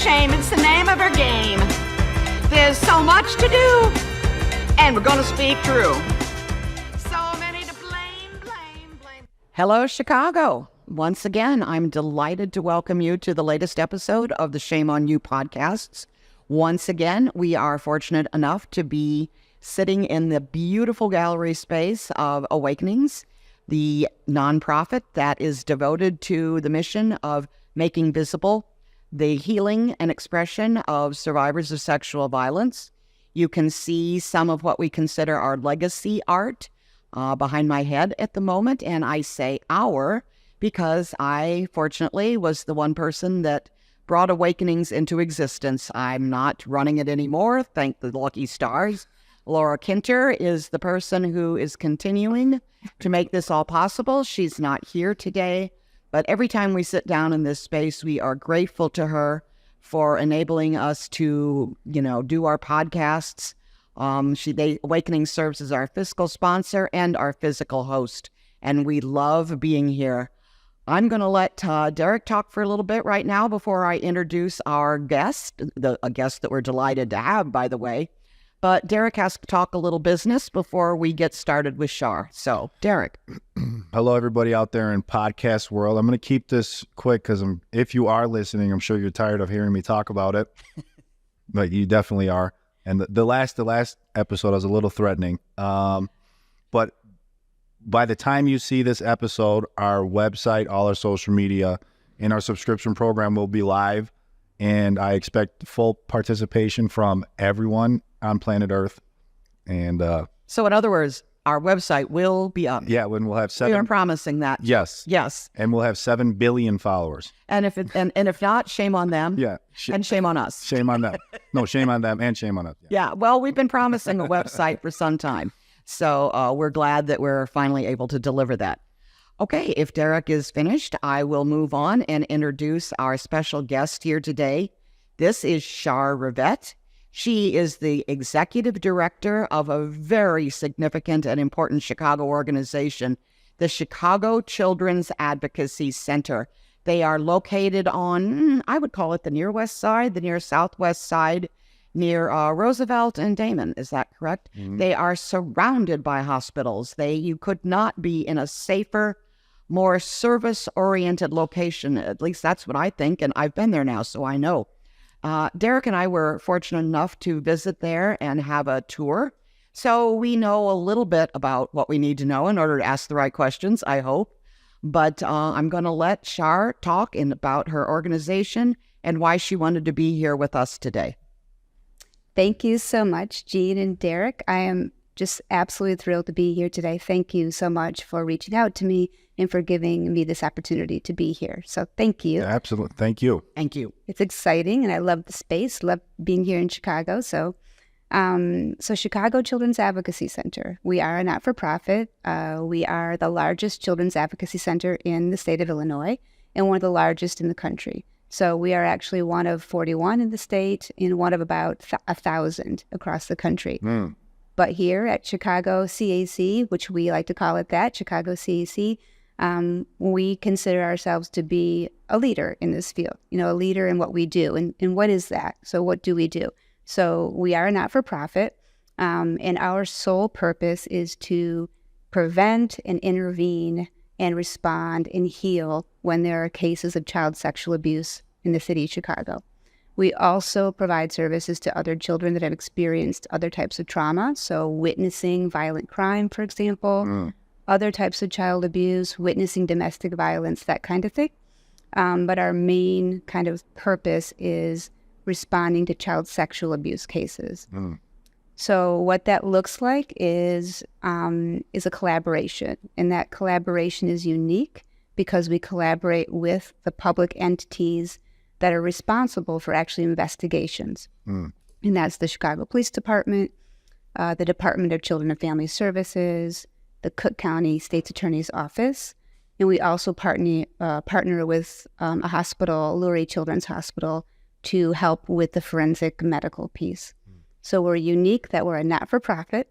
shame, it's the name of her game. There's so much to do, and we're gonna speak true. So many to blame. Hello, Chicago. Once again, I'm delighted to welcome you to the latest episode of the Shame on You podcasts. Once again, we are fortunate enough to be sitting in the beautiful gallery space of Awakenings, the nonprofit that is devoted to the mission of making visible the healing and expression of survivors of sexual violence. You can see some of what we consider our legacy art behind my head at the moment, and I say our because I, fortunately, was the one person that brought Awakenings into existence. I'm not running it anymore, thank the lucky stars. Laura Kinter is the person who is continuing to make this all possible. She's not here today, but every time we sit down in this space, we are grateful to her for enabling us to, do our podcasts. Awakening serves as our fiscal sponsor and our physical host, and we love being here. I'm going to let Derek talk for a little bit right now before I introduce our guest, a guest that we're delighted to have, by the way. But Derek has to talk a little business before we get started with Char. So, Derek. Hello, everybody out there in podcast world. I'm going to keep this quick because if you are listening, I'm sure you're tired of hearing me talk about it. But you definitely are. And the last episode was a little threatening. But by the time you see this episode, our website, all our social media, and our subscription program will be live. And I expect full participation from everyone on planet Earth. And so in other words, our website will be up. Yeah, when we'll have 7. We are promising that. Yes. And we'll have 7 billion followers. And if not, shame on them. Yeah. And shame on us. Shame on them. No, shame on them and shame on us. Yeah. Well, we've been promising a website for some time. So we're glad that we're finally able to deliver that. Okay, if Derek is finished, I will move on and introduce our special guest here today. This is Char Rivette. She is the executive director of a very significant and important Chicago organization, the Chicago Children's Advocacy Center. They are located on, I would call it the near west side, the near southwest side, near Roosevelt and Damon. Is that correct? Mm-hmm. They are surrounded by hospitals. You could not be in a safer, more service-oriented location. At least that's what I think, and I've been there now, so I know. Derek and I were fortunate enough to visit there and have a tour, so we know a little bit about what we need to know in order to ask the right questions, I hope. But I'm going to let Char talk about her organization and why she wanted to be here with us today. Thank you so much, Jean and Derek. I am just absolutely thrilled to be here today. Thank you so much for reaching out to me and for giving me this opportunity to be here. So thank you. Yeah, absolutely. Thank you. Thank you. It's exciting, and I love the space, love being here in Chicago. So Chicago Children's Advocacy Center. We are a not-for-profit. We are the largest children's advocacy center in the state of Illinois and one of the largest in the country. So we are actually one of 41 in the state and one of about 1,000 across the country. But here at Chicago CAC, which we like to call it that, Chicago CAC, we consider ourselves to be a leader in this field, a leader in what we do. And what is that? So what do we do? So we are a not-for-profit, and our sole purpose is to prevent and intervene and respond and heal when there are cases of child sexual abuse in the city of Chicago. We also provide services to other children that have experienced other types of trauma, so witnessing violent crime, for example, other types of child abuse, witnessing domestic violence, that kind of thing. But our main kind of purpose is responding to child sexual abuse cases. So what that looks like is a collaboration, and that collaboration is unique because we collaborate with the public entities that are responsible for actually investigations. And that's the Chicago Police Department, the Department of Children and Family Services, the Cook County State's Attorney's Office, and we also partner with a hospital, Lurie Children's Hospital, to help with the forensic medical piece. So we're unique that we're a not-for-profit,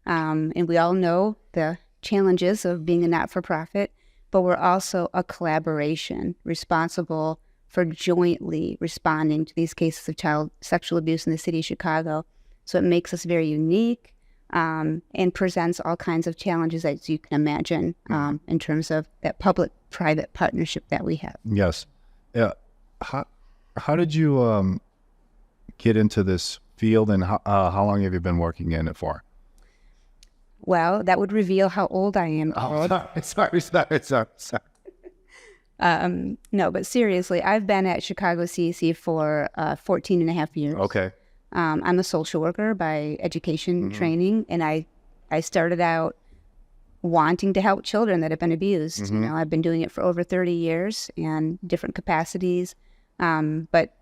and we all know the challenges of being a not-for-profit, but we're also a collaboration responsible for jointly responding to these cases of child sexual abuse in the city of Chicago. So it makes us very unique and presents all kinds of challenges, as you can imagine, in terms of that public-private partnership that we have. Yes. Yeah. How did you get into this field, and how long have you been working in it for? Well, that would reveal how old I am. Oh, sorry. No, but seriously, I've been at Chicago CEC for 14 and a half years. Okay. I'm a social worker by education training, and I started out wanting to help children that have been abused. You know, I've been doing it for over 30 years in different capacities, but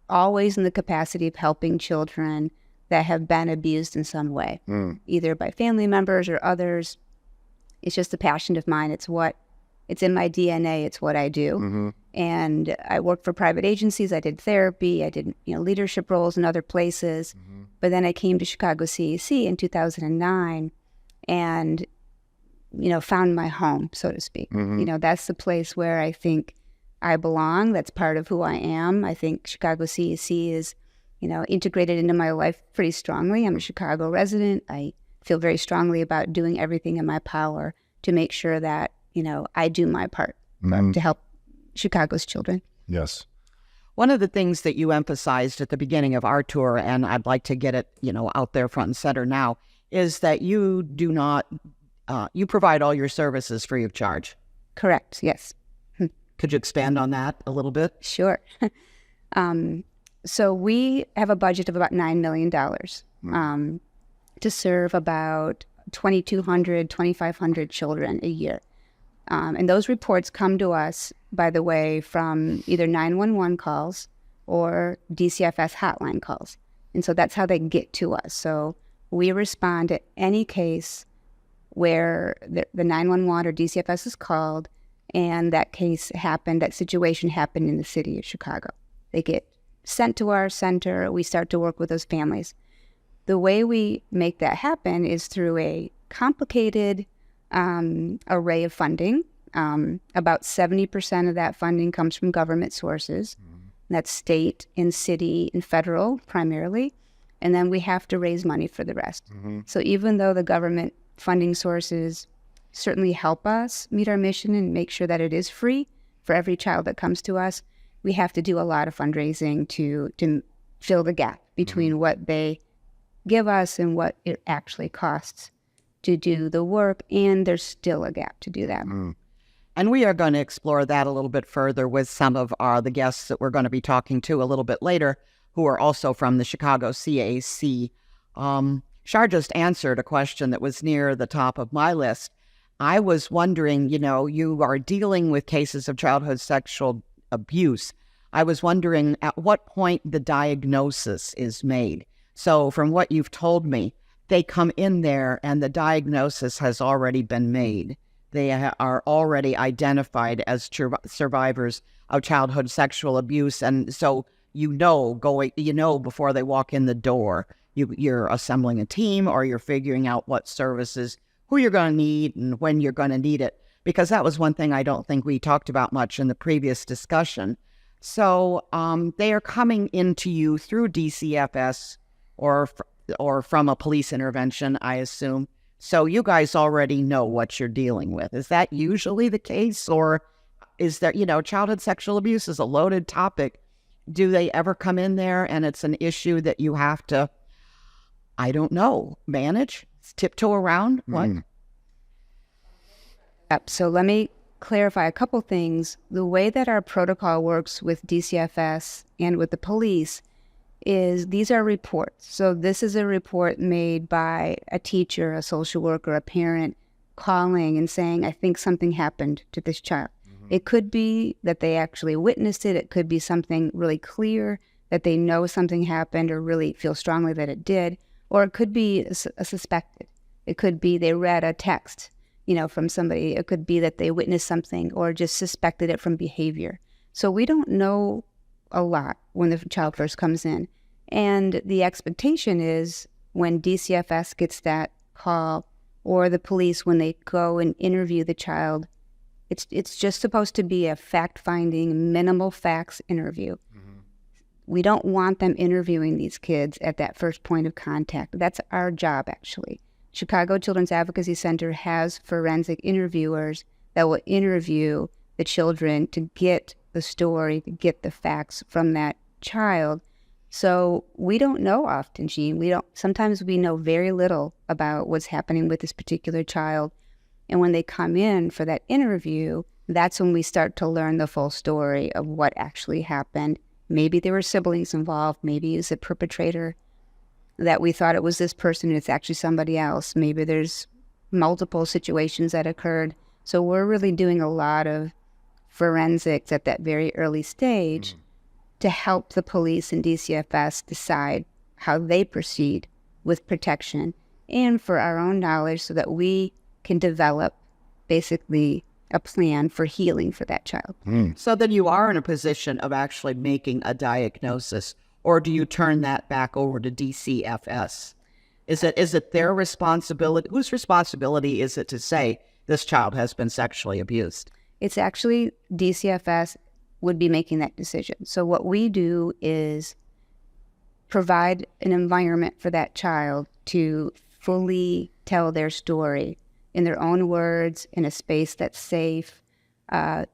always in the capacity of helping children that have been abused in some way, either by family members or others. It's just a passion of mine. It's in my DNA. It's what I do. And I worked for private agencies. I did therapy. I did, leadership roles in other places. But then I came to Chicago CEC in 2009 and, found my home, so to speak. That's the place where I think I belong. That's part of who I am. I think Chicago CEC is, integrated into my life pretty strongly. I'm a Chicago resident. I feel very strongly about doing everything in my power to make sure that, I do my part to help Chicago's children. Yes. One of the things that you emphasized at the beginning of our tour, and I'd like to get it, out there front and center now, is that you do not, you provide all your services free of charge. Correct. Yes. Could you expand on that a little bit? Sure. So we have a budget of about $9 million to serve about 2,200, 2,500 children a year. And those reports come to us, by the way, from either 911 calls or DCFS hotline calls. And so that's how they get to us. So we respond to any case where the 911 or DCFS is called and that situation happened in the city of Chicago. They get sent to our center. We start to work with those families. The way we make that happen is through a complicated array of funding. About 70% of that funding comes from government sources. That's state and city and federal primarily. And then we have to raise money for the rest. So even though the government funding sources certainly help us meet our mission and make sure that it is free for every child that comes to us, we have to do a lot of fundraising to fill the gap between what they give us and what it actually costs to do the work, and there's still a gap to do that. And we are going to explore that a little bit further with some of the guests that we're going to be talking to a little bit later, who are also from the Chicago CAC. Char just answered a question that was near the top of my list. I was wondering, you are dealing with cases of childhood sexual abuse. I was wondering at what point the diagnosis is made. So from what you've told me, they come in there and the diagnosis has already been made. They are already identified as survivors of childhood sexual abuse. And so before they walk in the door, you're assembling a team or you're figuring out what services, who you're going to need and when you're going to need it. Because that was one thing I don't think we talked about much in the previous discussion. So they are coming into you through DCFS or from a police intervention, I assume. So you guys already know what you're dealing with. Is that usually the case? Or is there, childhood sexual abuse is a loaded topic. Do they ever come in there and it's an issue that you have to, I don't know, manage, tiptoe around? What? Yep. So let me clarify a couple things. The way that our protocol works with DCFS and with the police is these are reports. So this is a report made by a teacher, a social worker, a parent calling and saying, I think something happened to this child. It could be that they actually witnessed it. It could be something really clear that they know something happened or really feel strongly that it did. Or it could be a suspected. It could be they read a text, from somebody. It could be that they witnessed something or just suspected it from behavior. So we don't know a lot when the child first comes in. And the expectation is when DCFS gets that call or the police, when they go and interview the child, It's just supposed to be a fact-finding, minimal facts interview. We don't want them interviewing these kids at that first point of contact. That's our job, actually. Chicago Children's Advocacy Center has forensic interviewers that will interview the children to get the story, to get the facts from that child. So we don't know often, Jean. Sometimes we know very little about what's happening with this particular child. And when they come in for that interview, that's when we start to learn the full story of what actually happened. Maybe there were siblings involved. Maybe it's a perpetrator that we thought it was this person and it's actually somebody else. Maybe there's multiple situations that occurred. So we're really doing a lot of forensics at that very early stage to help the police and DCFS decide how they proceed with protection and for our own knowledge so that we can develop basically a plan for healing for that child. So then you are in a position of actually making a diagnosis, or do you turn that back over to DCFS? Is it their responsibility? Whose responsibility is it to say this child has been sexually abused? It's actually DCFS would be making that decision. So what we do is provide an environment for that child to fully tell their story in their own words, in a space that's safe,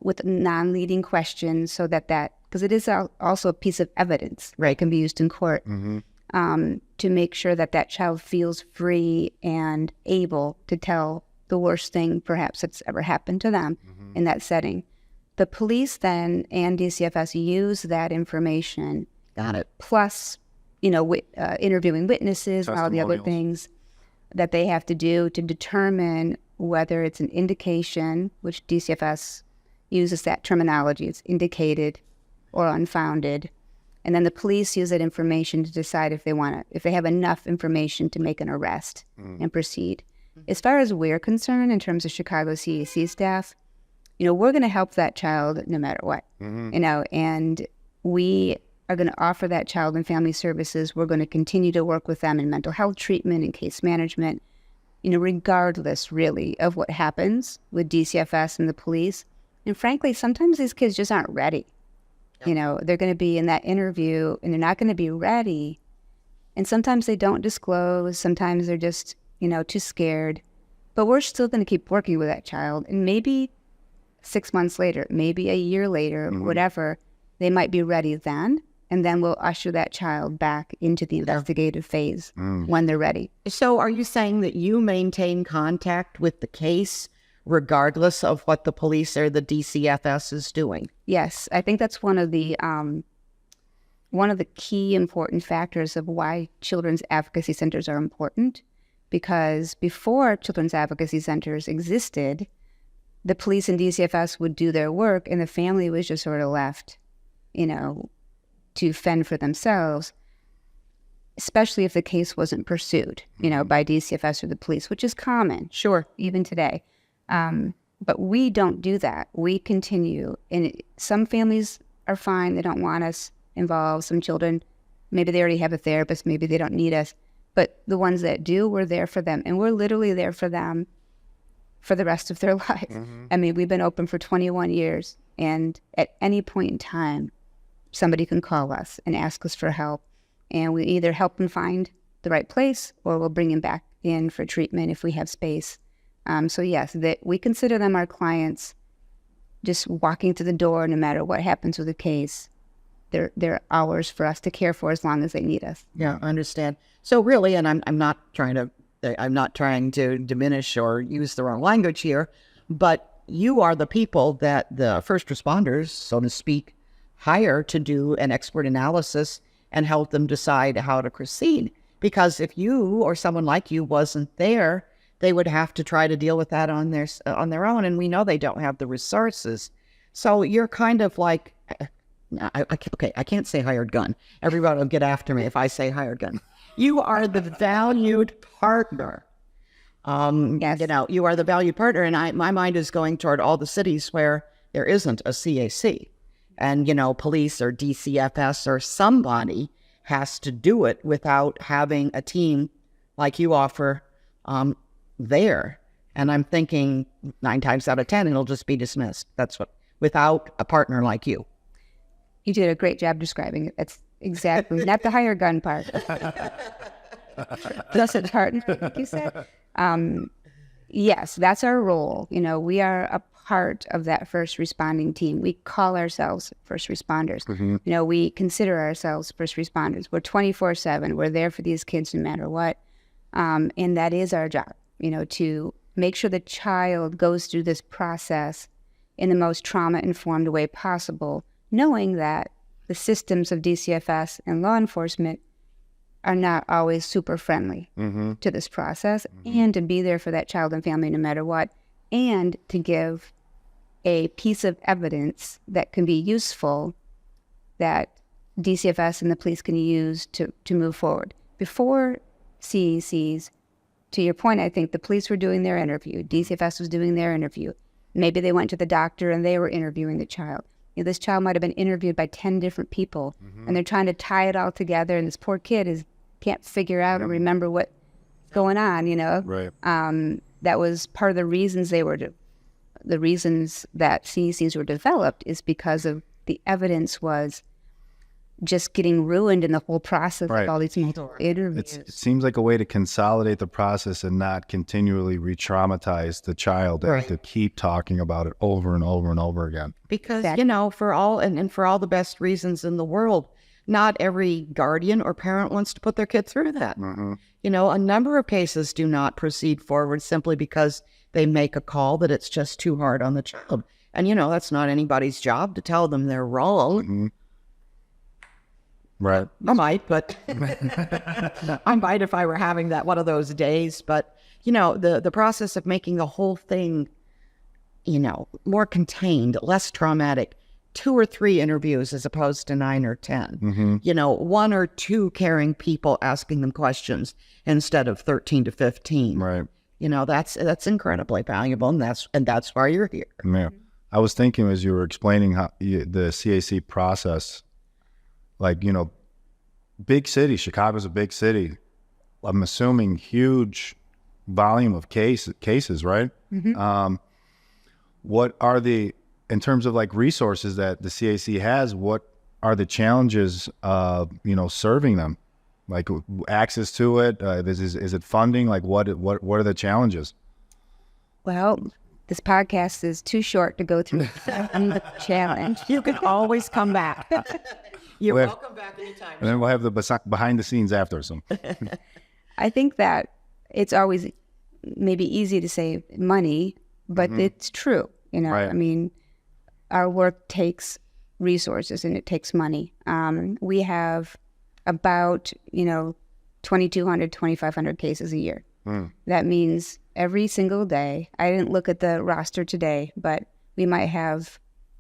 with non-leading questions, so that because it is also a piece of evidence, right, can be used in court, to make sure that that child feels free and able to tell the worst thing perhaps that's ever happened to them in that setting. The police then and DCFS use that information. Got it. Plus, interviewing witnesses and all the other things that they have to do to determine whether it's an indication, which DCFS uses that terminology, it's indicated or unfounded. And then the police use that information to decide if they have enough information to make an arrest and proceed. As far as we're concerned, in terms of Chicago CAC staff, we're going to help that child no matter what, and we are going to offer that child and family services. We're going to continue to work with them in mental health treatment and case management, regardless really of what happens with DCFS and the police. And frankly, sometimes these kids just aren't ready. They're going to be in that interview and they're not going to be ready. And sometimes they don't disclose. Sometimes they're just, too scared. But we're still going to keep working with that child. And maybe 6 months later, maybe a year later, whatever, they might be ready then. And then we'll usher that child back into the investigative phase when they're ready. So are you saying that you maintain contact with the case regardless of what the police or the DCFS is doing? Yes, I think that's one of the key important factors of why children's advocacy centers are important. Because before children's advocacy centers existed, the police and DCFS would do their work and the family was just sort of left, to fend for themselves, especially if the case wasn't pursued, by DCFS or the police, which is common, sure, even today. But we don't do that. We continue. And some families are fine. They don't want us involved. Some children, maybe they already have a therapist. Maybe they don't need us. But the ones that do, we're there for them. And we're literally there for them for the rest of their life. I mean, we've been open for 21 years. And at any point in time, somebody can call us and ask us for help. And we either help them find the right place or we'll bring them back in for treatment if we have space. So yes, we consider them our clients, just walking to the door no matter what happens with the case. They're ours for us to care for as long as they need us. Yeah, I understand. So really, and I'm not trying to diminish or use the wrong language here, but you are the people that the first responders, so to speak, hire to do an expert analysis and help them decide how to proceed. Because if you or someone like you wasn't there, they would have to try to deal with that on their own, and we know they don't have the resources. So you're kind of like, I can't say hired gun. Everybody will get after me if I say hired gun. You are the valued partner. Yes. You are the valued partner, and my mind is going toward all the cities where there isn't a CAC. And, police or DCFS or somebody has to do it without having a team like you offer there. And I'm thinking 9 times out of 10, it'll just be dismissed. That's what, without a partner like you. You did a great job describing it. That's exactly, not the hire gun part. That's the partner, like you said. Yes, that's our role. You know, we are a part of that first responding team. We call ourselves first responders. You know, we consider ourselves first responders. We're 24/7. We're there for these kids no matter what. And that is our job, you know, to make sure the child goes through this process in the most trauma-informed way possible, knowing that the systems of DCFS and law enforcement are not always super friendly to this process, and to be there for that child and family no matter what, and to give a piece of evidence that can be useful that DCFS and the police can use to move forward. Before CECs, to your point, I think the police were doing their interview, DCFS was doing their interview. Maybe they went to the doctor and they were interviewing the child. You know, this child might have been interviewed by 10 different people, and they're trying to tie it all together, and this poor kid can't figure out or remember what's going on, you know? Right. That was part of the reasons the reasons that CECs were developed, is because of the evidence was just getting ruined in the whole process of all these multiple interviews. It seems like a way to consolidate the process and not continually re-traumatize the child and to keep talking about it over and over and over again. Because, you know, for all and for all the best reasons in the world, not every guardian or parent wants to put their kid through that. You know, a number of cases do not proceed forward simply because they make a call that it's just too hard on the child. And, you know, that's not anybody's job to tell them they're wrong. Right. I might, but I might if I were having one of those days. But, you know, the process of making the whole thing, you know, more contained, less traumatic, 2 or 3 interviews as opposed to 9 or 10. You know, 1 or 2 caring people asking them questions instead of 13 to 15. Right. You know, that's incredibly valuable, and that's why you're here. Yeah. I was thinking as you were explaining how the CAC process, like, you know, big city, Chicago's a big city. I'm assuming huge volume of cases, right? What are in terms of like resources that the CAC has, what are the challenges of, you know, serving them? Like access to it? Is it funding? Like what are the challenges? Well, this podcast is too short to go through the challenge. You can always come back. You're welcome back anytime. And then we'll have the behind the scenes after. So I think that it's always maybe easy to say money, but it's true. You know, I mean, our work takes resources and it takes money. We have about, you know, 2,200, 2,500 cases a year. That means every single day, I didn't look at the roster today, but we might have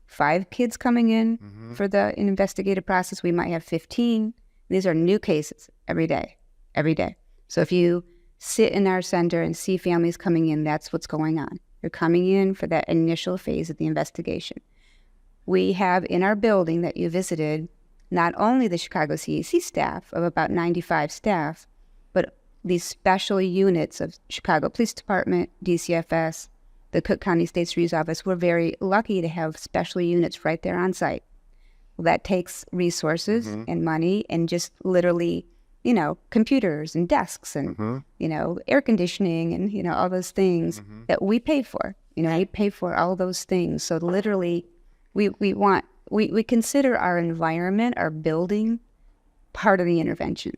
5 kids coming in for the investigative process. We might have 15. These are new cases every day. So if you sit in our center and see families coming in, that's what's going on. They're coming in for that initial phase of the investigation. We have in our building that you visited, not only the Chicago CAC staff of about 95 staff, but these special units of Chicago Police Department, DCFS, the Cook County State's Attorney's Office. We're very lucky to have special units right there on site. Well, that takes resources and money and just literally, you know, computers and desks and, you know, air conditioning and, you know, all those things that we pay for. You know, we pay for all those things. So literally we consider our environment, our building, part of the intervention.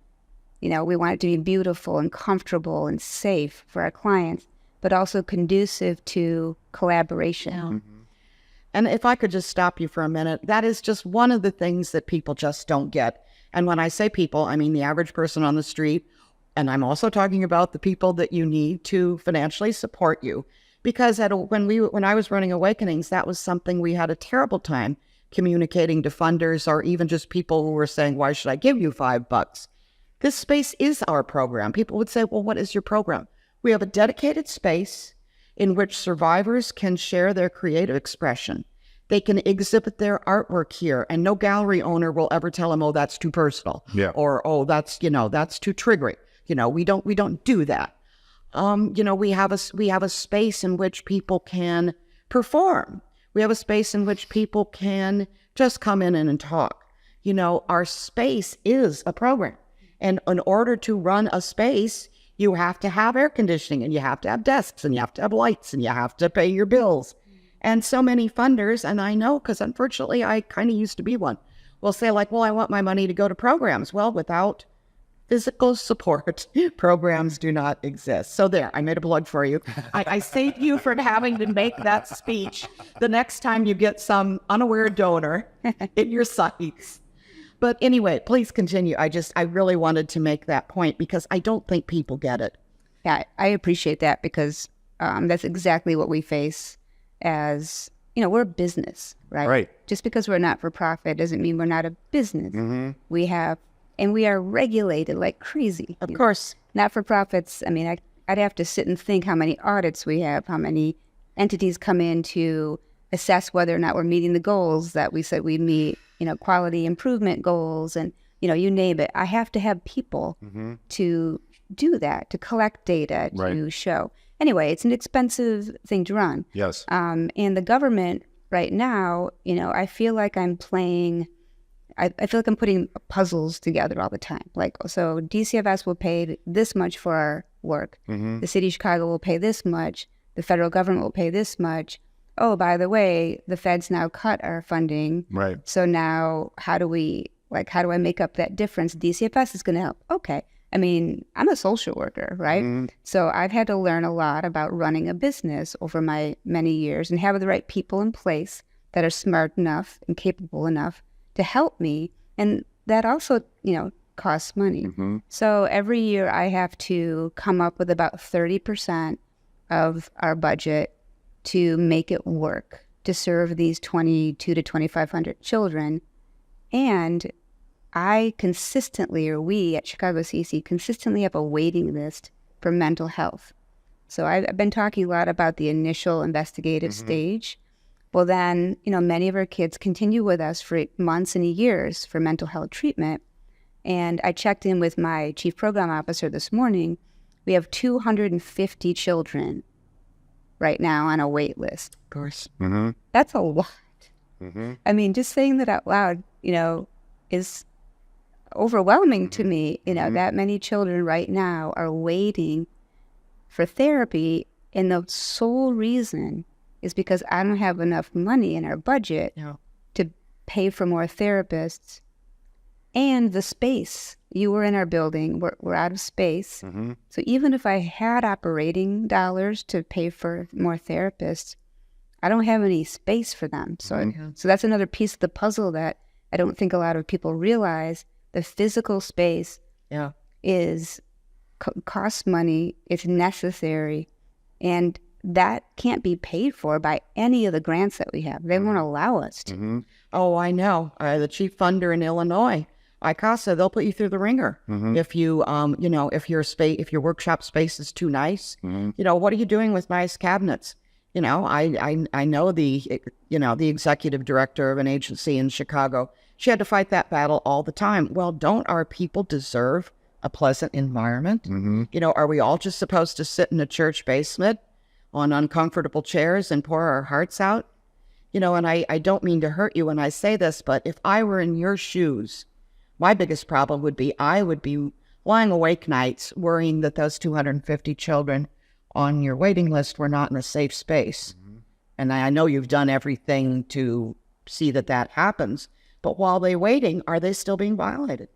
You know, we want it to be beautiful and comfortable and safe for our clients, but also conducive to collaboration. And if I could just stop you for a minute, that is just one of the things that people just don't get. And when I say people, I mean the average person on the street. And I'm also talking about the people that you need to financially support you. Because when I was running Awakenings, that was something we had a terrible time communicating to funders or even just people who were saying, why should I give you $5? This space is our program. People would say, well, what is your program? We have a dedicated space in which survivors can share their creative expression. They can exhibit their artwork here, and no gallery owner will ever tell them, oh, that's too personal. Or, oh, that's too triggering. You know, we don't do that. we have a space in which people can perform. We have a space in which people can just come in and talk. Our space is a program. And in order to run a space, you have to have air conditioning, and you have to have desks, and you have to have lights, and you have to pay your bills. And so many funders, and I know because unfortunately I kind of used to be one, will say like, well, I want my money to go to programs. Well, without physical support, programs do not exist. So there, I made a plug for you. I saved you from having to make that speech the next time you get some unaware donor in your sights. But anyway, please continue. I really wanted to make that point because I don't think people get it. Yeah, I appreciate that because that's exactly what we face as, we're a business, right? Right. Just because we're not for profit doesn't mean we're not a business. We are regulated like crazy. Of course. Not for profits. I mean, I'd have to sit and think how many audits we have, how many entities come in to assess whether or not we're meeting the goals that we said we'd meet, quality improvement goals and, you name it. I have to have people to do that, to collect data, to show. Anyway, it's an expensive thing to run. Yes. And the government right now, I feel like I'm playing, I feel like I'm putting puzzles together all the time. Like, so DCFS will pay this much for our work. The city of Chicago will pay this much. The federal government will pay this much. Oh, by the way, the feds now cut our funding. Right. So now how do I make up that difference? DCFS is going to help. Okay. I mean, I'm a social worker, right? So I've had to learn a lot about running a business over my many years and have the right people in place that are smart enough and capable enough to help me. And that also, costs money. So every year I have to come up with about 30% of our budget to make it work, to serve these 2,200 to 2,500 children. And I consistently, or we at Chicago CC, consistently have a waiting list for mental health. So I've been talking a lot about the initial investigative stage. Well, then, many of our kids continue with us for months and years for mental health treatment. And I checked in with my chief program officer this morning. We have 250 children right now on a wait list. Of course. That's a lot. I mean, just saying that out loud, is overwhelming to me. That many children right now are waiting for therapy, and the sole reason is because I don't have enough money in our budget to pay for more therapists and the space. You were in our building. We're out of space. So even if I had operating dollars to pay for more therapists, I don't have any space for them. So that's another piece of the puzzle that I don't think a lot of people realize. The physical space is costs money. It's necessary. And that can't be paid for by any of the grants that we have. They won't allow us to. Oh, I know. The chief funder in Illinois, ICASA, they'll put you through the ringer. If you, if your workshop space is too nice, what are you doing with nice cabinets? I know the executive director of an agency in Chicago. She had to fight that battle all the time. Well, don't our people deserve a pleasant environment? Are we all just supposed to sit in a church basement on uncomfortable chairs and pour our hearts out? And I don't mean to hurt you when I say this, but if I were in your shoes, my biggest problem would be I would be lying awake nights worrying that those 250 children on your waiting list were not in a safe space. And I know you've done everything to see that that happens, but while they're waiting, are they still being violated?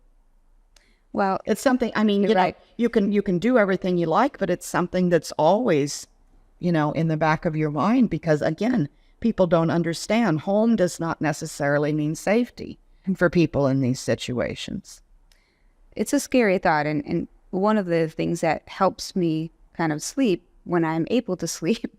Well, it's something, you can do everything you like, but it's something that's always, in the back of your mind, because again, people don't understand. Home does not necessarily mean safety for people in these situations. It's a scary thought. And one of the things that helps me kind of sleep when I'm able to sleep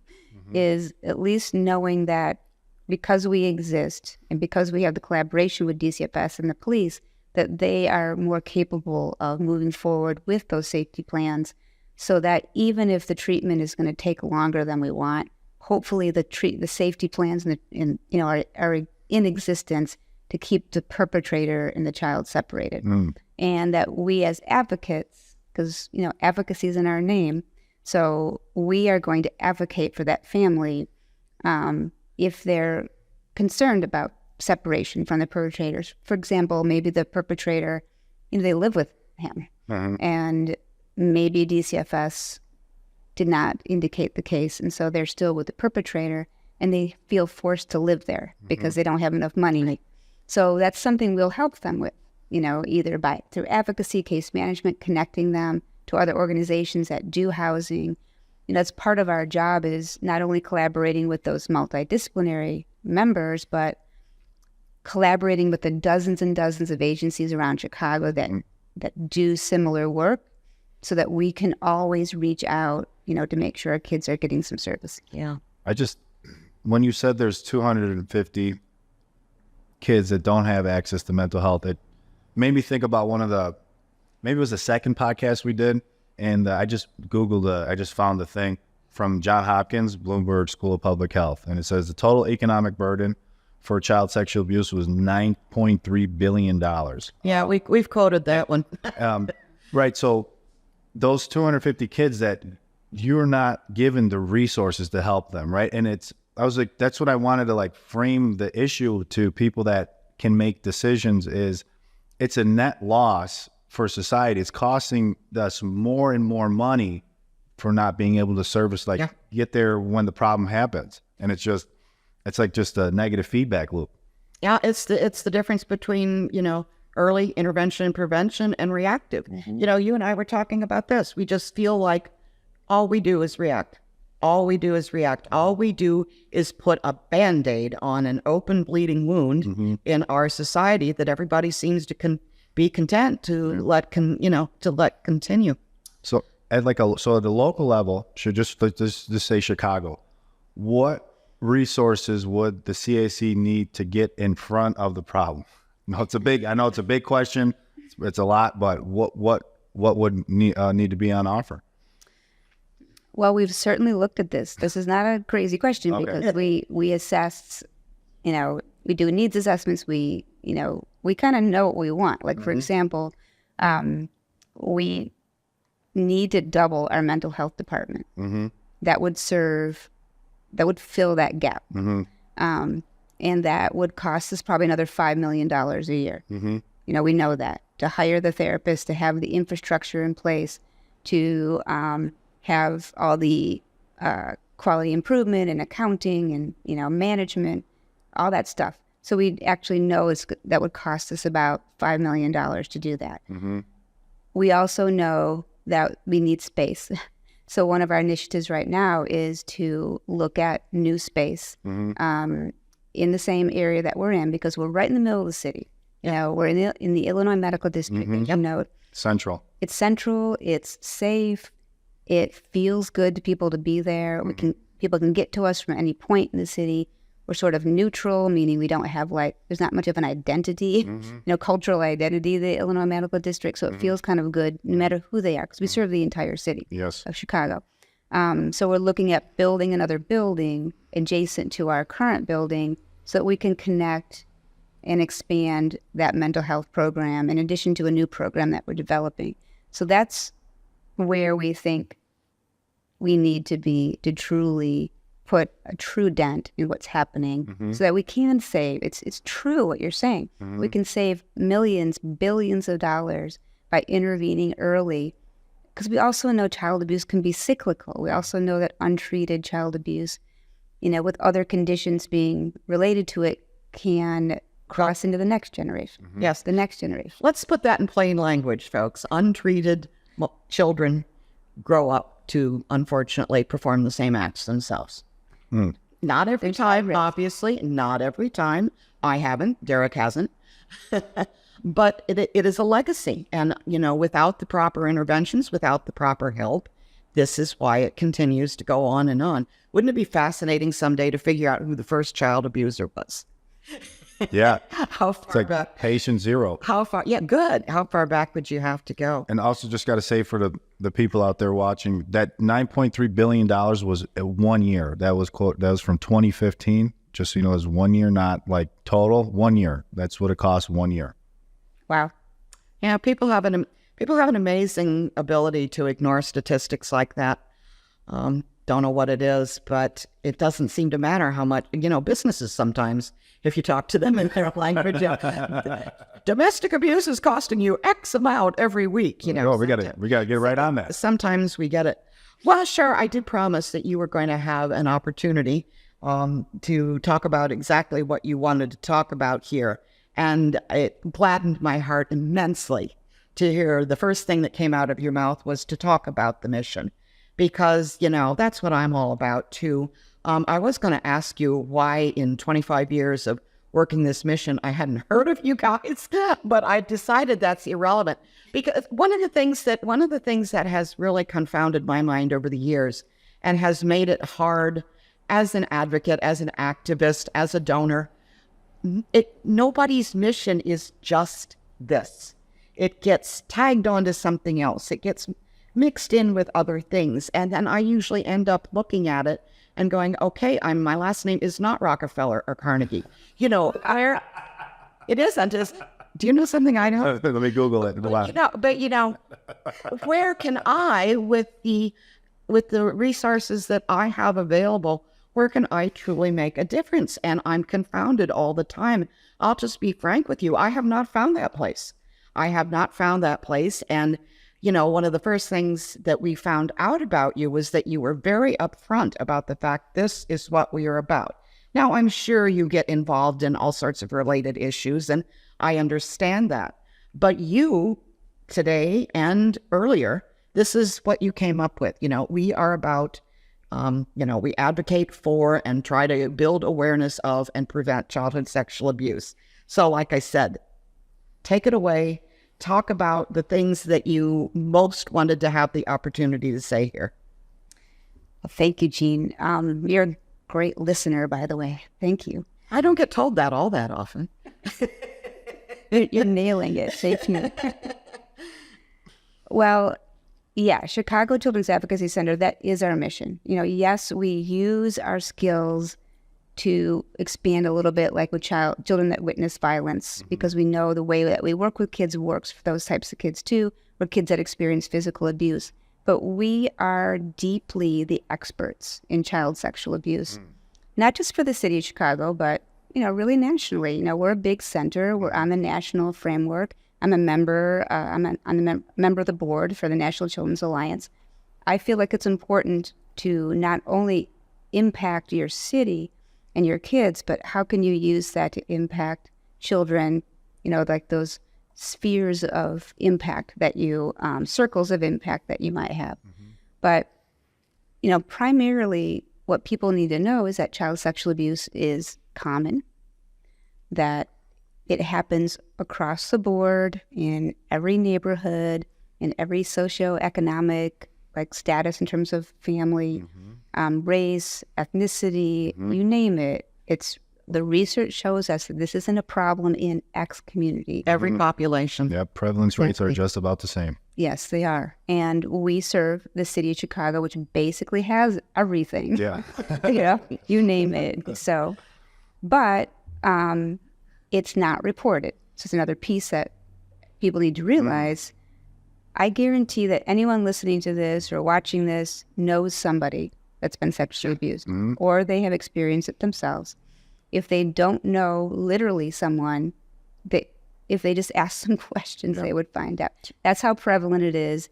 is at least knowing that because we exist and because we have the collaboration with DCFS and the police, that they are more capable of moving forward with those safety plans, so that even if the treatment is going to take longer than we want, hopefully the safety plans are in existence to keep the perpetrator and the child separated. And that we as advocates, because advocacy is in our name, So we are going to advocate for that family if they're concerned about separation from the perpetrators. For example, maybe the perpetrator, they live with him, and maybe DCFS did not indicate the case, and so they're still with the perpetrator, and they feel forced to live there because they don't have enough money. So that's something we'll help them with, either through advocacy, case management, connecting them to other organizations that do housing. That's part of our job, is not only collaborating with those multidisciplinary members, but collaborating with the dozens and dozens of agencies around Chicago that do similar work, so that we can always reach out, to make sure our kids are getting some service. Yeah. When you said there's 250 kids that don't have access to mental health, it made me think about maybe it was the second podcast we did, and I just Googled, I just found the thing from John Hopkins, Bloomberg School of Public Health, and it says the total economic burden for child sexual abuse was $9.3 billion. Yeah, we've quoted that one. Right, so those 250 kids that you're not given the resources to help them, right? And I was like, that's what I wanted to frame the issue to people that can make decisions, is it's a net loss for society. It's costing us more and more money for not being able to service, get there when the problem happens. And it's just a negative feedback loop. Yeah, it's the difference between, early intervention and prevention and reactive. You and I were talking about this. We just feel like all we do is react. All we do is react. All we do is put a Band-Aid on an open bleeding wound in our society that everybody seems to be content to let continue. So at the local level, just say Chicago, what resources would the CAC need to get in front of the problem? I know it's a big question. It's a lot, but what would need to be on offer? Well, we've certainly looked at this. This is not a crazy question, because we assess, we do needs assessments. We kind of know what we want. For example, we need to double our mental health department. That would fill that gap. And that would cost us probably another $5 million a year. We know that, to hire the therapists, to have the infrastructure in place, to have all the quality improvement and accounting and, management, all that stuff. So we actually know that would cost us about $5 million to do that. We also know that we need space. So one of our initiatives right now is to look at new space in the same area that we're in, because we're right in the middle of the city. We're in the Illinois Medical District. Central. It's central. It's safe. It feels good to people to be there. People can get to us from any point in the city. We're sort of neutral, meaning we don't have there's not much of an identity, cultural identity, the Illinois Medical District. So it feels kind of good no matter who they are, because we serve the entire city of Chicago. So we're looking at building another building adjacent to our current building so that we can connect and expand that mental health program in addition to a new program that we're developing. So that's where we think we need to be to truly put a true dent in what's happening, so that we can save. It's true what you're saying. We can save millions, billions of dollars by intervening early, because we also know child abuse can be cyclical. We also know that untreated child abuse, with other conditions being related to it, can cross into the next generation. Yes, the next generation. Let's put that in plain language, folks. Untreated children grow up to, unfortunately, perform the same acts themselves. Not every time, obviously. Not every time. I haven't. Derek hasn't. But it is a legacy. And, without the proper interventions, without the proper help, this is why it continues to go on and on. Wouldn't it be fascinating someday to figure out who the first child abuser was? Yeah. How far back? Patient zero. How far? Yeah, good. How far back would you have to go? And also just got to say for the people out there watching, that $9.3 billion was 1 year. That was from 2015. Just so you know, it was 1 year, not total. 1 year. That's what it cost 1 year. Wow. Yeah, people have an amazing ability to ignore statistics like that. Don't know what it is, but it doesn't seem to matter how much, businesses sometimes, if you talk to them in their language, domestic abuse is costing you X amount every week, Oh, we got to get right on that. Sometimes we get it. Well, sure, I did promise that you were going to have an opportunity to talk about exactly what you wanted to talk about here. And it gladdened my heart immensely to hear the first thing that came out of your mouth was to talk about the mission. Because, that's what I'm all about, too. I was going to ask you why in 25 years of working this mission, I hadn't heard of you guys, but I decided that's irrelevant. Because one of the things that has really confounded my mind over the years and has made it hard as an advocate, as an activist, as a donor, nobody's mission is just this. It gets tagged onto something else. It gets mixed in with other things. And then I usually end up looking at it and going, okay, my last name is not Rockefeller or Carnegie. It isn't. Do you know something I know? Let me Google it. Where can I, with the resources that I have available, where can I truly make a difference? And I'm confounded all the time. I'll just be frank with you. I have not found that place. And one of the first things that we found out about you was that you were very upfront about the fact this is what we are about. Now, I'm sure you get involved in all sorts of related issues, and I understand that. But you, today and earlier, this is what you came up with. We are about, we advocate for and try to build awareness of and prevent childhood sexual abuse. So like I said, take it away. Talk about the things that you most wanted to have the opportunity to say here. Well, thank you, Jean. You're a great listener, by the way. Thank you. I don't get told that all that often. You're nailing it. Thank you. Well, yeah, Chicago Children's Advocacy Center, that is our mission. Yes, we use our skills to expand a little bit, like with children that witness violence, because we know the way that we work with kids works for those types of kids too, or kids that experience physical abuse. But we are deeply the experts in child sexual abuse, not just for the city of Chicago, but, really nationally. We're a big center. We're on the national framework. I'm a member. I'm a member of the board for the National Children's Alliance. I feel like it's important to not only impact your city and your kids, but how can you use that to impact children, like those spheres of impact that circles of impact that you might have. But, primarily what people need to know is that child sexual abuse is common, that it happens across the board in every neighborhood, in every socioeconomic status in terms of family, race, ethnicity, you name it. The research shows us that this isn't a problem in X community. Every population. Yeah, prevalence rates are just about the same. Yes, they are. And we serve the city of Chicago, which basically has everything. Yeah. You name it. So, but it's not reported. So it's another piece that people need to realize. I guarantee that anyone listening to this or watching this knows somebody that's been sexually abused, or they have experienced it themselves. If they don't know literally someone, if they just ask some questions, they would find out. That's how prevalent it is.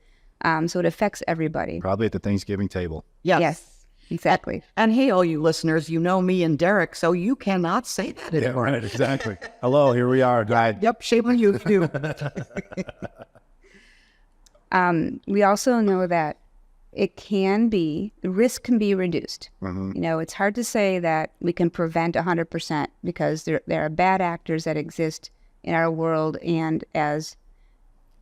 So it affects everybody. Probably at the Thanksgiving table. Yes, exactly. And hey, all you listeners, you know me and Derek, so you cannot say that anymore. Yeah, right, exactly. Hello, here we are, guy. Yep, shame on you too. We also know that the risk can be reduced. It's hard to say that we can prevent 100% because there are bad actors that exist in our world, and as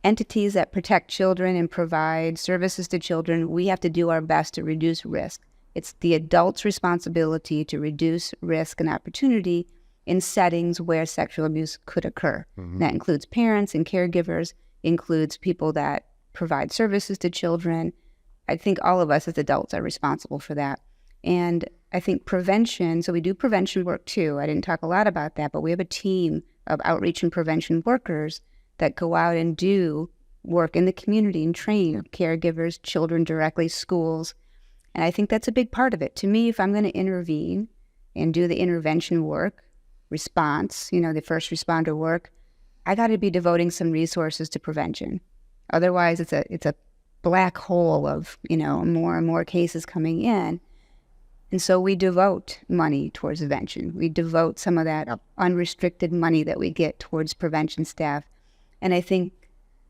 entities that protect children and provide services to children, we have to do our best to reduce risk. It's the adult's responsibility to reduce risk and opportunity in settings where sexual abuse could occur. That includes parents and caregivers, includes people that provide services to children. I think all of us as adults are responsible for that. And I think prevention, so we do prevention work too. I didn't talk a lot about that, but we have a team of outreach and prevention workers that go out and do work in the community and train caregivers, children directly, schools. And I think that's a big part of it. To me, if I'm going to intervene and do the intervention work, response, the first responder work, I got to be devoting some resources to prevention. Otherwise, it's a black hole of, more and more cases coming in. And so we devote money towards prevention. We devote some of that unrestricted money that we get towards prevention staff. And I think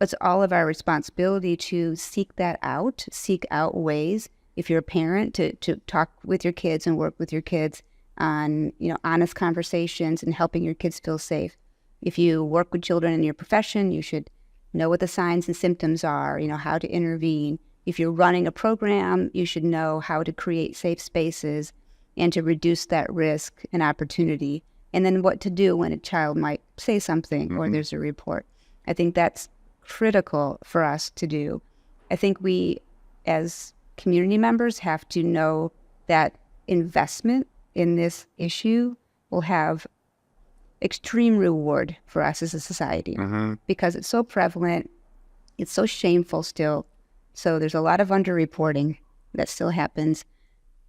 it's all of our responsibility to seek that out, seek out ways, if you're a parent, to talk with your kids and work with your kids on, honest conversations and helping your kids feel safe. If you work with children in your profession, you should know what the signs and symptoms are, how to intervene. If you're running a program, you should know how to create safe spaces and to reduce that risk and opportunity, and then what to do when a child might say something or there's a report. I think that's critical for us to do. I think we, as community members, have to know that investment in this issue will have extreme reward for us as a society because it's so prevalent, it's so shameful still. So there's a lot of underreporting that still happens.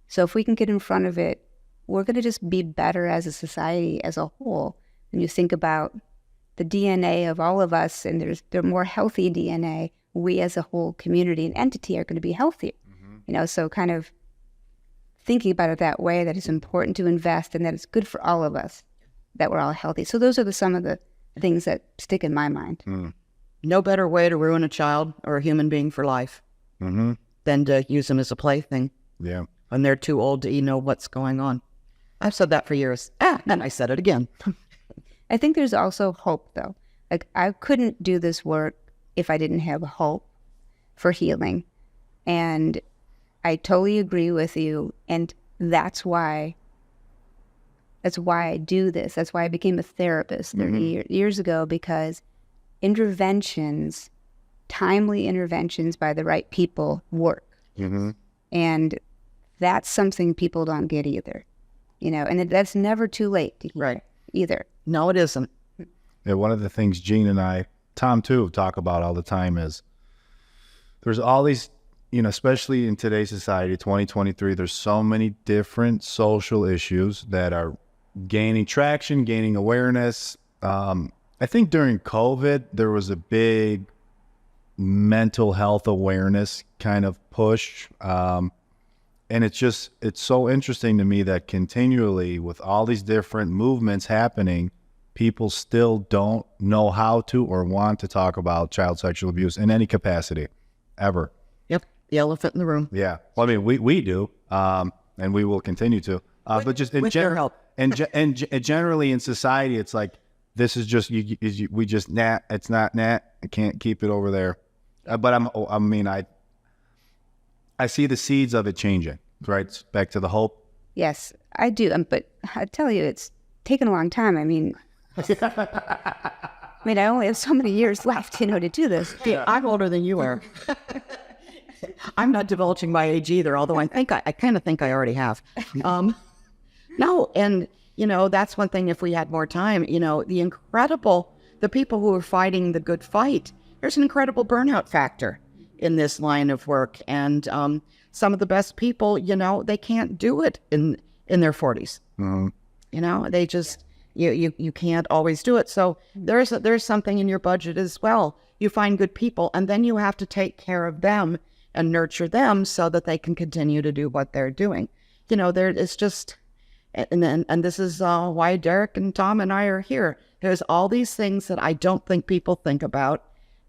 So if we can get in front of it, we're going to just be better as a society as a whole. When you think about the DNA of all of us, and there's more healthy DNA, we as a whole community and entity are going to be healthier. So kind of thinking about it that way, that it's important to invest and that it's good for all of us, that we're all healthy. So those are some of the things that stick in my mind. No better way to ruin a child or a human being for life than to use them as a plaything. Yeah. When they're too old to know what's going on. I've said that for years. And I said it again. I think there's also hope, though. Like, I couldn't do this work if I didn't have hope for healing. And I totally agree with you. And that's why I do this. That's why I became a therapist 30 years ago, because interventions, timely interventions by the right people work. And that's something people don't get either. And that's never too late to heal either. No, it isn't. Yeah, one of the things Gene and I, Tom too, talk about all the time is there's all these, especially in today's society, 2023, there's so many different social issues that are gaining traction, gaining awareness. I think during COVID, there was a big mental health awareness kind of push. And it's so interesting to me that continually with all these different movements happening, people still don't know how to or want to talk about child sexual abuse in any capacity, ever. Yep, the elephant in the room. Yeah. Well, I mean, we do, and we will continue to. But just in their help. and generally in society, it's like, this is just, we just, it's not, I can't keep it over there. But I see the seeds of it changing, right? Back to the hope. Yes, I do. But I tell you, it's taken a long time. I mean, I only have so many years left, to do this. Yeah, I'm older than you are. I'm not divulging my age either, although I kind of think I already have. No, and, that's one thing if we had more time, the people who are fighting the good fight, there's an incredible burnout factor in this line of work. And some of the best people, they can't do it in their 40s. They just, you can't always do it. So there's something in your budget as well. You find good people, and then you have to take care of them and nurture them so that they can continue to do what they're doing. It's just, and this is why Derek and Tom and I are here. There's all these things that I don't think people think about.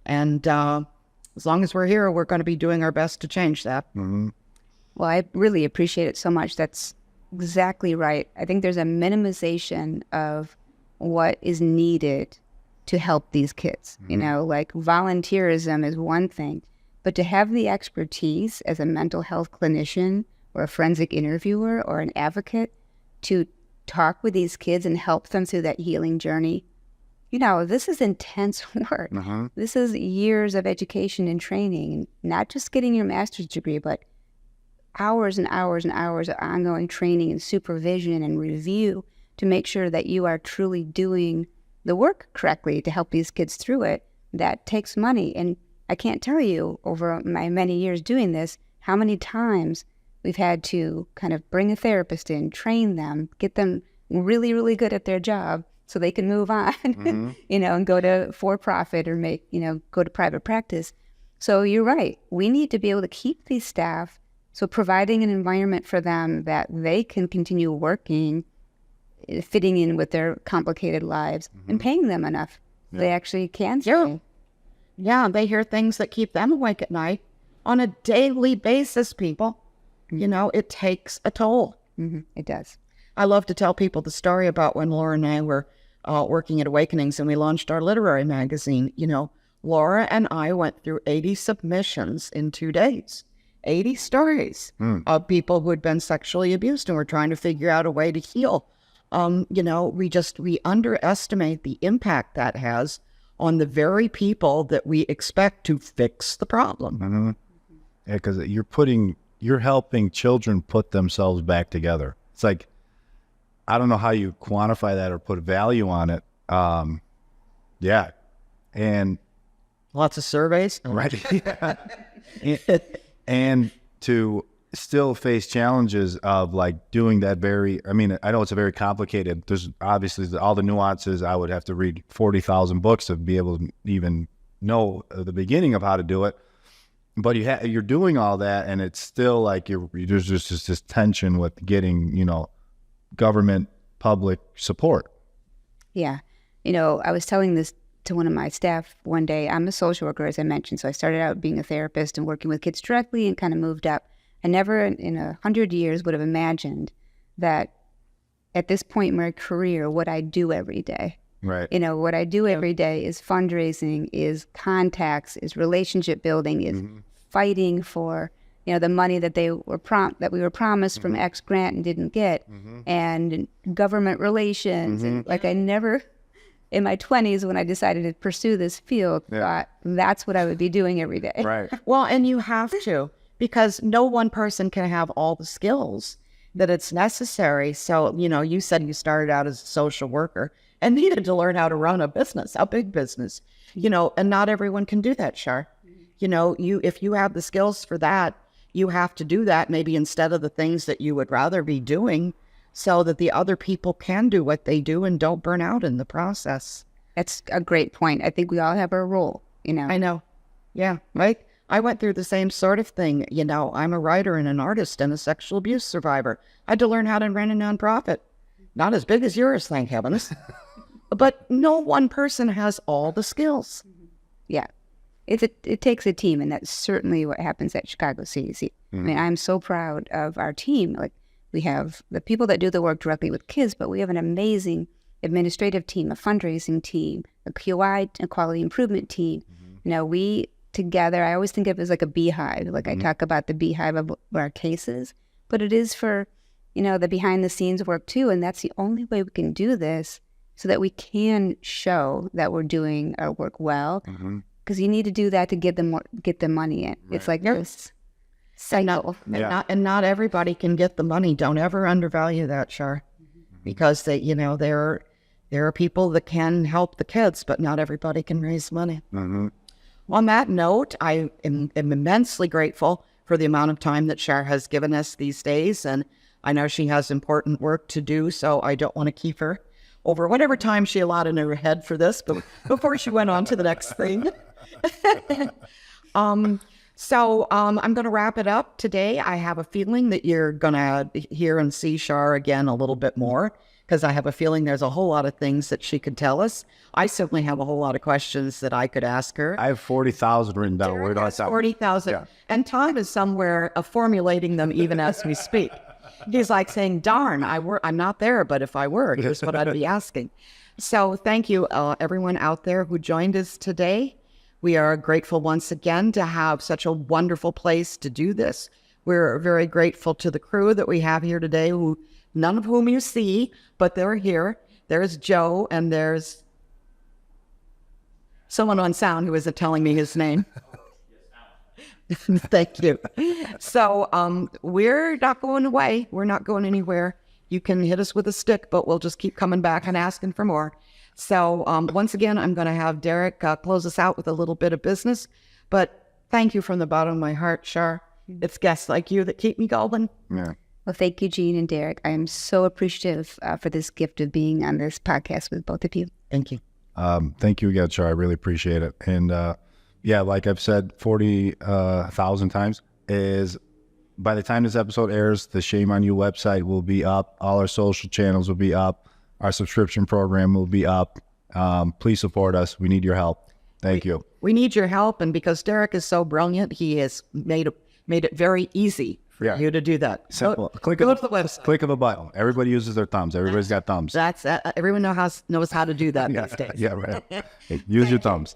And as long as we're here, we're going to be doing our best to change that. Well, I really appreciate it so much. That's exactly right. I think there's a minimization of what is needed to help these kids. Like volunteerism is one thing, but to have the expertise as a mental health clinician or a forensic interviewer or an advocate to talk with these kids and help them through that healing journey, this is intense work. This is years of education and training, not just getting your master's degree, but hours and hours and hours of ongoing training and supervision and review to make sure that you are truly doing the work correctly to help these kids through it. That takes money. And I can't tell you over my many years doing this, how many times we've had to kind of bring a therapist in, train them, get them really, really good at their job so they can move on, and go to for-profit or go to private practice. So you're right. We need to be able to keep these staff, so providing an environment for them that they can continue working, fitting in with their complicated lives, and paying them enough. Yeah. They actually can stay. Yeah, they hear things that keep them awake at night on a daily basis, people. It takes a toll. It does. I love to tell people the story about when Laura and I were working at Awakenings and we launched our literary magazine. Laura and I went through 80 submissions in 2 days, 80 stories of people who had been sexually abused and were trying to figure out a way to heal. We underestimate the impact that has on the very people that we expect to fix the problem. Yeah, because you're helping children put themselves back together. It's like, I don't know how you quantify that or put value on it. Yeah. And lots of surveys. Right. and to still face challenges of like doing that I know it's a very complicated, there's obviously all the nuances. I would have to read 40,000 books to be able to even know the beginning of how to do it. But you're doing all that, and it's still like there's just this tension with getting, government, public support. Yeah. I was telling this to one of my staff one day. I'm a social worker, as I mentioned. So I started out being a therapist and working with kids directly and kind of moved up. I never in 100 years would have imagined that at this point in my career, what I do every day. Right. What I do every day is fundraising, is contacts, is relationship building, is fighting for, the money that we were promised from X grant and didn't get, and government relations. And I never, in my 20s, when I decided to pursue this field, thought that's what I would be doing every day. Right. Well, and you have to, because no one person can have all the skills that it's necessary. So, you said you started out as a social worker and needed to learn how to run a business, a big business, and not everyone can do that, Char. If you have the skills for that, you have to do that maybe instead of the things that you would rather be doing, so that the other people can do what they do and don't burn out in the process. That's a great point. I think we all have our role, I know. Yeah, right? I went through the same sort of thing. I'm a writer and an artist and a sexual abuse survivor. I had to learn how to run a nonprofit. Not as big as yours, thank heavens. But no one person has all the skills. Yeah. It takes a team, and that's certainly what happens at Chicago CDC. I mean, I'm so proud of our team. Like, we have the people that do the work directly with kids, but we have an amazing administrative team, a fundraising team, a QI, a quality improvement team. We together, I always think of it as like a beehive. Like, I talk about the beehive of our cases, but it is for, the behind the scenes work too. And that's the only way we can do this, so that we can show that we're doing our work well. Because you need to do that to get the money in. Right. It's like this cycle. And not everybody can get the money. Don't ever undervalue that, Char. Because there are people that can help the kids, but not everybody can raise money. On that note, I am immensely grateful for the amount of time that Char has given us these days, and I know she has important work to do, so I don't want to keep her over whatever time she allowed in her head for this, but before she went on to the next thing. So I'm going to wrap it up today. I have a feeling that you're going to hear and see Char again a little bit more, because I have a feeling there's a whole lot of things that she could tell us. I certainly have a whole lot of questions that I could ask her. I have 40,000 written down. Derek has 40,000. Yeah. And Tom is somewhere formulating them even as we speak. He's like saying, darn, I'm not there, but if I were, here's what I'd be asking. So thank you, everyone out there who joined us today. We are grateful once again to have such a wonderful place to do this. We're very grateful to the crew that we have here today, none of whom you see, but they're here. There's Joe, and there's someone on sound who isn't telling me his name. Thank you. So we're not going away. We're not going anywhere. You can hit us with a stick, but we'll just keep coming back and asking for more. So once again, I'm going to have Derek close us out with a little bit of business. But thank you from the bottom of my heart, Char. It's guests like you that keep me going. Yeah. Well, thank you, Jean and Derek. I am so appreciative for this gift of being on this podcast with both of you. Thank you. Thank you again, Char. I really appreciate it. And yeah, like I've said 40,000 times, is by the time this episode airs, the Shame on You website will be up. All our social channels will be up. Our subscription program will be up. Please support us. We need your help. Thank you. We need your help, and because Derek is so brilliant, he has made it very easy for you to do that. Simple. Go to the website. Click of a button. Everybody uses their thumbs. Everybody's got thumbs. That's everyone knows how to do that these days. Yeah, right. Hey, use your thumbs.